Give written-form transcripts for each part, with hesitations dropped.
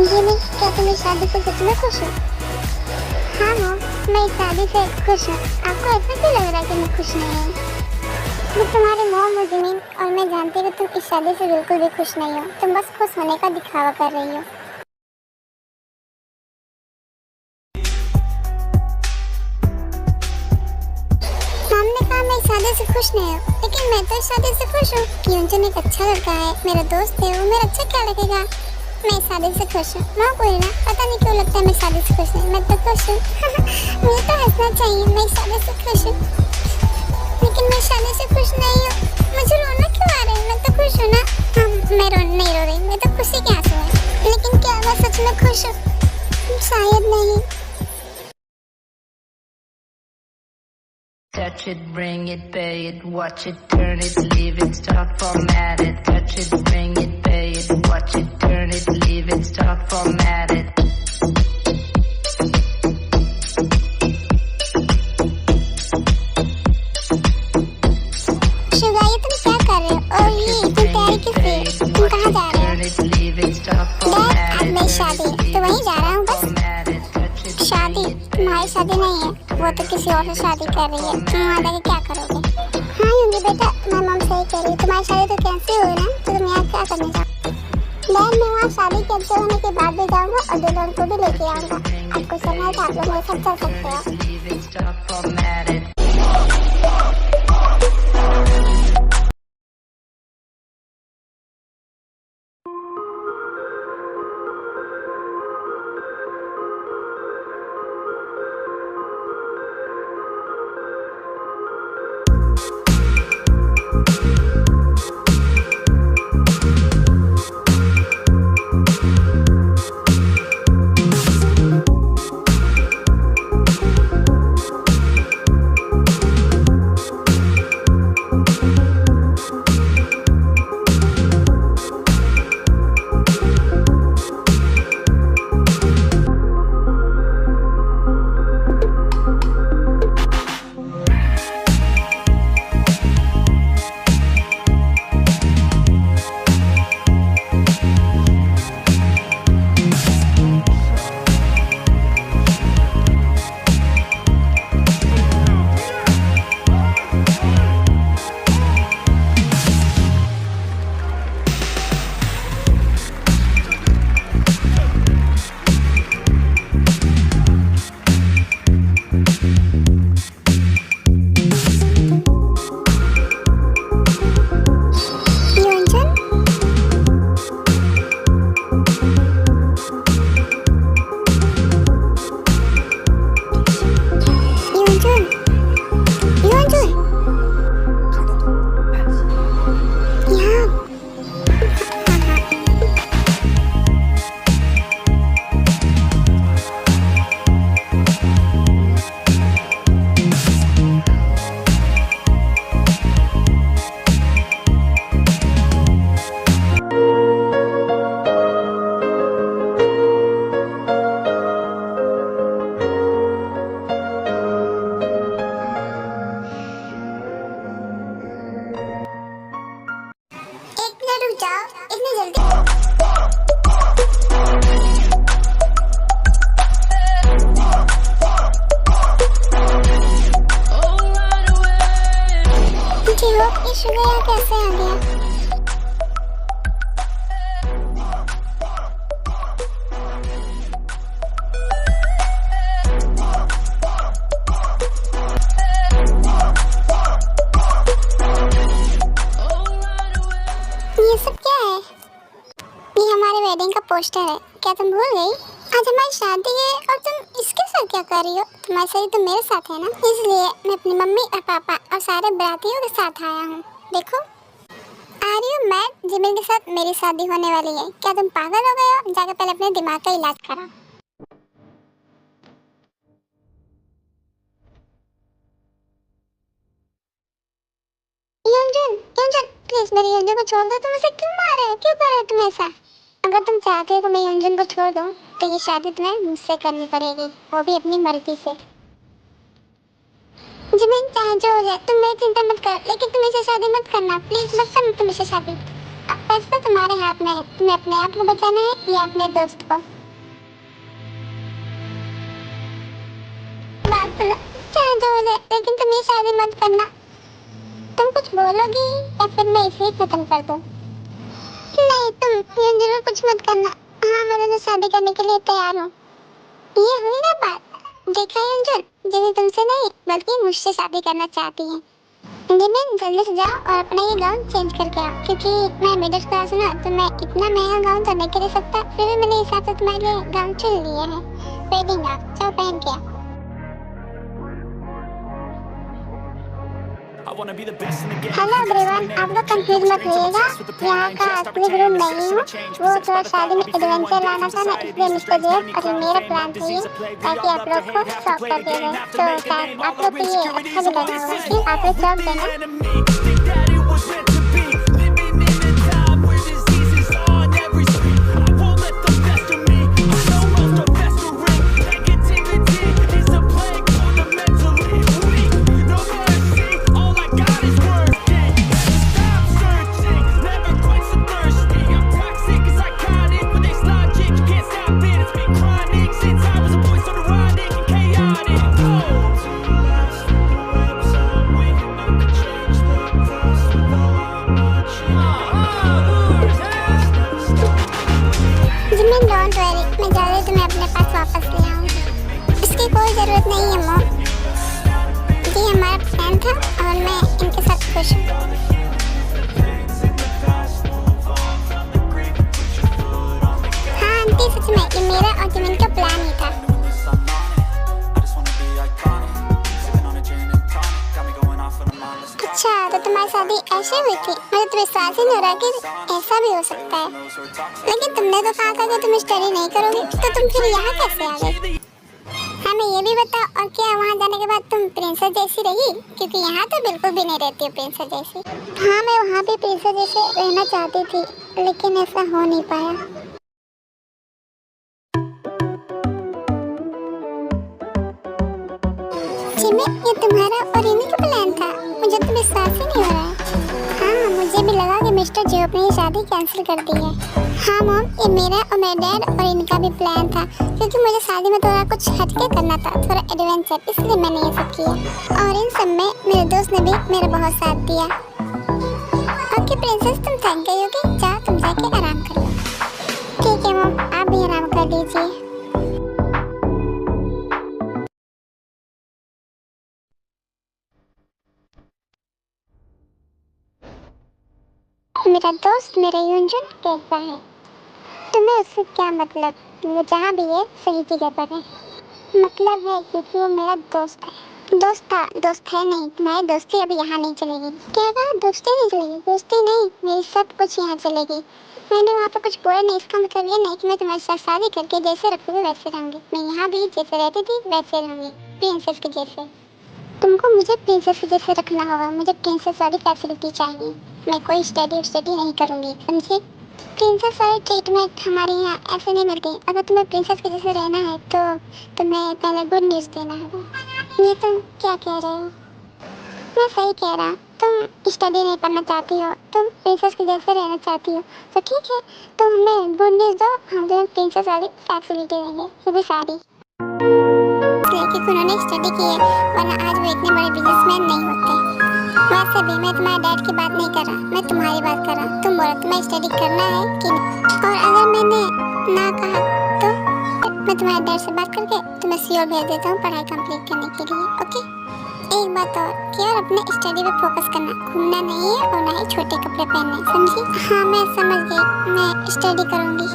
ये नहीं, क्या तुम इस शादी से सच में खुश हो? हाँ मॉम, मैं इस शादी से खुश हूँ। आपको ऐसा क्यों लग रहा है कि मैं खुश नहीं हूँ? मैं तुम्हारे मॉम हूँ जिमिन, और मैं जानती हूँ तुम इस शादी से बिल्कुल भी खुश नहीं हो। तुम बस खुश होने का दिखावा कर रही हो। मॉम ने कहा मैं इस शादी से खुश नहीं हूँ, लेकिन मैं तो इस शादी से खुश हूँ। यूंजन एक अच्छा लड़का है, मेरा दोस्त है, वो मेरा अच्छा क्या लगेगा। मैं इस शादी से खुश हूँ। माँ बोलना, पता नहीं क्यों लगता है मैं शादी से खुश नहीं, मैं तो खुश हूँ। मुझे तो हंसना चाहिए, मैं इस शादी से खुश हूँ, लेकिन मैं शादी से खुश नहीं हूँ। मुझे रोना क्यों आ रहा है? मैं तो खुश हूँ ना। मैं नहीं रो रही, मैं तो खुशी के आंसू हैं। लेकिन क्या मैं सच में खुश हूँ? शायद नहीं। Touch it, bring it, pay it, watch it, turn it, leave it, stop, format it. Touch it, bring it, pay it, watch it, turn it, leave it, stop, format it. Suga, ये तुम क्या कर रहे हो? और ये इतनी तैयारी किस लिए? तुम कहाँ जा रहे हो? डैड, आज मेरी शादी है, तो वहीं जा रहा हूँ बस। शादी? तुम्हारी शादी नहीं है, वो तो किसी और से शादी कर रही है। तुम वहाँ जाके क्या करोगे? हाँ यूंगी बेटा, मैं मॉम सही कह रही हूँ। तुम्हारी शादी तो कैंसिल हुई ना, तो तुम यहाँ क्या करने जाओ? डैड, मैं वहाँ शादी कैंसिल होने के बाद भी जाऊँगा और दुल्हन को भी लेके आऊँगा। आपको चलना है तो आप लोग मेरे साथ चल सकते हो। शुगर यहाँ कैसे आ गया? ये सब क्या है? ये हमारे वेडिंग का पोस्टर है। क्या तुम भूल गई? आज हमारी शादी है और तुम इसके साथ क्या कर रही हो? तुम्हारी शादी तो मेरे साथ है ना, इसलिए मैं अपनी मम्मी और पापा और सारे बरातियों के साथ आया हूँ। देखो, आ रही हूँ मैं, जिमिन के साथ मेरी शादी होने वाली है। क्या तुम पागल हो गए हो? जाकर पहले अपने दिमाग का इलाज करा। यंजन, यंजन, प्लीज मेरी यंजन को छोड़ दो। तुम इसे क्यों मार रहे हो? क्यों कर रहे हो तुम ऐसा? अगर तुम चाहते हो कि मैं यंजन को छोड़ दूं, तो ये शादी तुम्हें मुझसे करनी पड़ेगी, वो भी अपनी मर्जी से। जिमिन, चाहे जो हो जाए तुम मेरी चिंता मत कर, लेकिन तुम इसे शादी मत करना। प्लीज मत करना तुम इसे शादी। फैसला तुम्हारे हाथ में है, तुम्हें अपने आप को बचाना है या अपने दोस्त को। बात सुनो, चाहे जो हो जाए, लेकिन तुम ये शादी मत करना। तुम कुछ बोलोगी या फिर मैं इसे ही खत्म कर दूं? नहीं, तुम ये जरूर कुछ मत करना। हाँ, मैं तो शादी करने के लिए तैयार हूँ। ये हुई ना बात। देखा है अंजुल, जिन्हें तुमसे नहीं बल्कि मुझसे शादी करना चाहती है। जिमिन, जल्दी से जाओ और अपना ये गाउन चेंज करके आओ, क्योंकि मैं मिडिल क्लास हूँ ना, तो मैं इतना महंगा गाउन तो नहीं खरीद सकता। फिर भी मैंने हिसाब से तुम्हारे लिए गाउन चुन लिया है। वेडिंग गाउन, जाओ पहन के आओ। हेलो एवरीवन, आप लोग कंफ्यूज मत होइएगा, यहाँ का असली गुरु नहीं हूँ। वो थोड़ा शादी में एडवेंचर लाना था ना, इसलिए मिस्टर जेब और ये मेरा प्लान था ये, ताकि आप लोग को शॉक कर देगा। तो शायद आप लोग को ये अच्छा भी लगा होगा कि आप लोग शॉक देना। डोंट वरी, मैं जल्दी तुम्हें अपने पास वापस ले आऊंगी। इसकी कोई जरूरत नहीं है मॉम। ये हमारा प्लान था और मैं इनके साथ खुश हूँ। हाँ आंटी, सच में ये मेरा और जिमिन का प्लान ही था। अच्छा, तो तुम्हारी शादी ऐसे हुई थी? मुझे तो विश्वास ही नहीं हो रहा कि ऐसा भी हो सकता है। लेकिन तुमने तो कहा था कि तुम स्टडी नहीं करोगे, तो तुम फिर यहाँ कैसे आ गए? हमें ये भी बताओ, और क्या वहाँ जाने के बाद तुम प्रिंसेस जैसी रही? क्योंकि यहाँ तो बिल्कुल भी नहीं रहती हो प्रिंसेस जैसी। हाँ, मैं वहाँ भी प्रिंसेस जैसे रहना चाहती थी, लेकिन ऐसा हो नहीं पाया। जिमिन, ये तुम्हारा और इन्हीं का प्लान था? मुझे तो विश्वास ही नहीं हो रहा है। हाँ, मुझे भी लगा कि मिस्टर जेब ने ये शादी कैंसिल कर दी है। हाँ मॉम, ये मेरा और मेरे डैड और इनका भी प्लान था, क्योंकि मुझे शादी में थोड़ा कुछ हटके करना था, थोड़ा एडवेंचर, इसलिए मैंने ये सब किया। और इन सब में मेरे दोस्त ने भी मेरा बहुत साथ दिया। ओके प्रिंसेस, तुम थक गई होगी, जाओ तुम जाके आराम कर लो। ठीक है मॉम, आप भी आराम कर लीजिए। मेरा दोस्त मेरा यूंजन कैसा है? तुम्हें उससे क्या मतलब? वो जहाँ भी है सही जगह पर है। मतलब है क्योंकि वो मेरा दोस्त है। दोस्त था, दोस्त है नहीं। तुम्हारी दोस्ती अभी यहाँ नहीं चलेगी। क्या कहा? दोस्ती नहीं चलेगी? दोस्ती नहीं, मेरी सब कुछ यहाँ चलेगी। मैंने वहाँ पे कुछ बोला नहीं, इसका मतलब ये नहीं कि मैं तुम्हारे साथ शादी करके जैसे रखूँगी वैसे रहूँगी। मैं यहाँ भी जैसे रहती थी वैसे रहूँगी, प्रिंसेस के जैसे। तुमको मुझे प्रिंसेस के जैसे रखना होगा। मुझे प्रिंसेस वाली फैसिलिटी चाहिए। मैं कोई स्टडी नहीं करूँगी, समझे? प्रिंसेस वाली ट्रीटमेंट हमारे यहाँ ऐसे नहीं मिलती। अगर तुम्हें प्रिंसेस के जैसे रहना है तो तुम्हें पहले गुड न्यूज़ देना होगा। ये तुम क्या कह रहे हो? मैं सही कह रहा हूँ। तुम स्टडी नहीं करना चाहती हो, तुम प्रिंसेस के जैसे रहना चाहती हो, तो ठीक है, तुम हमें गुड न्यूज़ दो, हम तुम्हें प्रिंसेस वाली फैसिलिटी देंगे, वो भी सारी। क्योंकि उन्होंने स्टडी की है, वरना आज वो इतने बड़े बिजनेसमैन नहीं होते। वैसे भी मैं तुम्हारे डैड की बात नहीं कर रहा, मैं तुम्हारी बात कर रहा। तुम बोलो तुम्हें स्टडी करना है कि नहीं? और अगर मैंने ना कहा तो मैं तुम्हारे डैड से बात करके तुम्हें सीओ भेज देता हूँ पढ़ाई कंप्लीट करने के लिए। ओके? एक बात और, केवल अपने स्टडी पे फोकस करना, घूमना नहीं है और ना ही छोटे कपड़े पहनने, समझी? हाँ मैं समझ गई, मैं स्टडी करूँगी।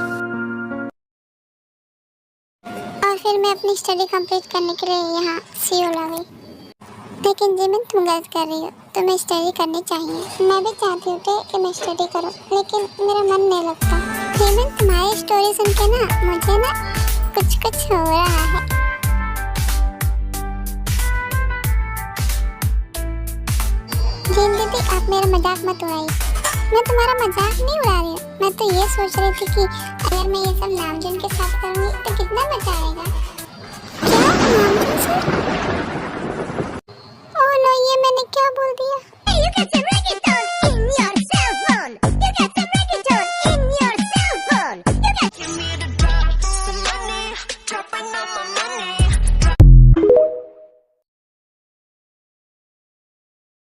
और फिर मैं अपनी स्टडी कंप्लीट करने के लिए यहाँ सीओ आ गई। लेकिन जिमिन, तुम गलत कर रही हो, तुम्हें स्टडी करनी चाहिए। मैं भी चाहती हूँ कि मैं स्टडी करूँ, लेकिन मेरा मन नहीं लगता। जिमिन, तुम्हारी स्टोरी सुन के ना मुझे ना कुछ हो रहा है। जिन दीदी, आप मेरा मजाक मत उड़ाइए। मैं तुम्हारा मजाक नहीं उड़ा रही हूँ। मैं तो ये सोच रही थी कि अगर मैं ये सब नामजुन के साथ करूँगी तो कितना मजा आएगा। क्या नामजुन से?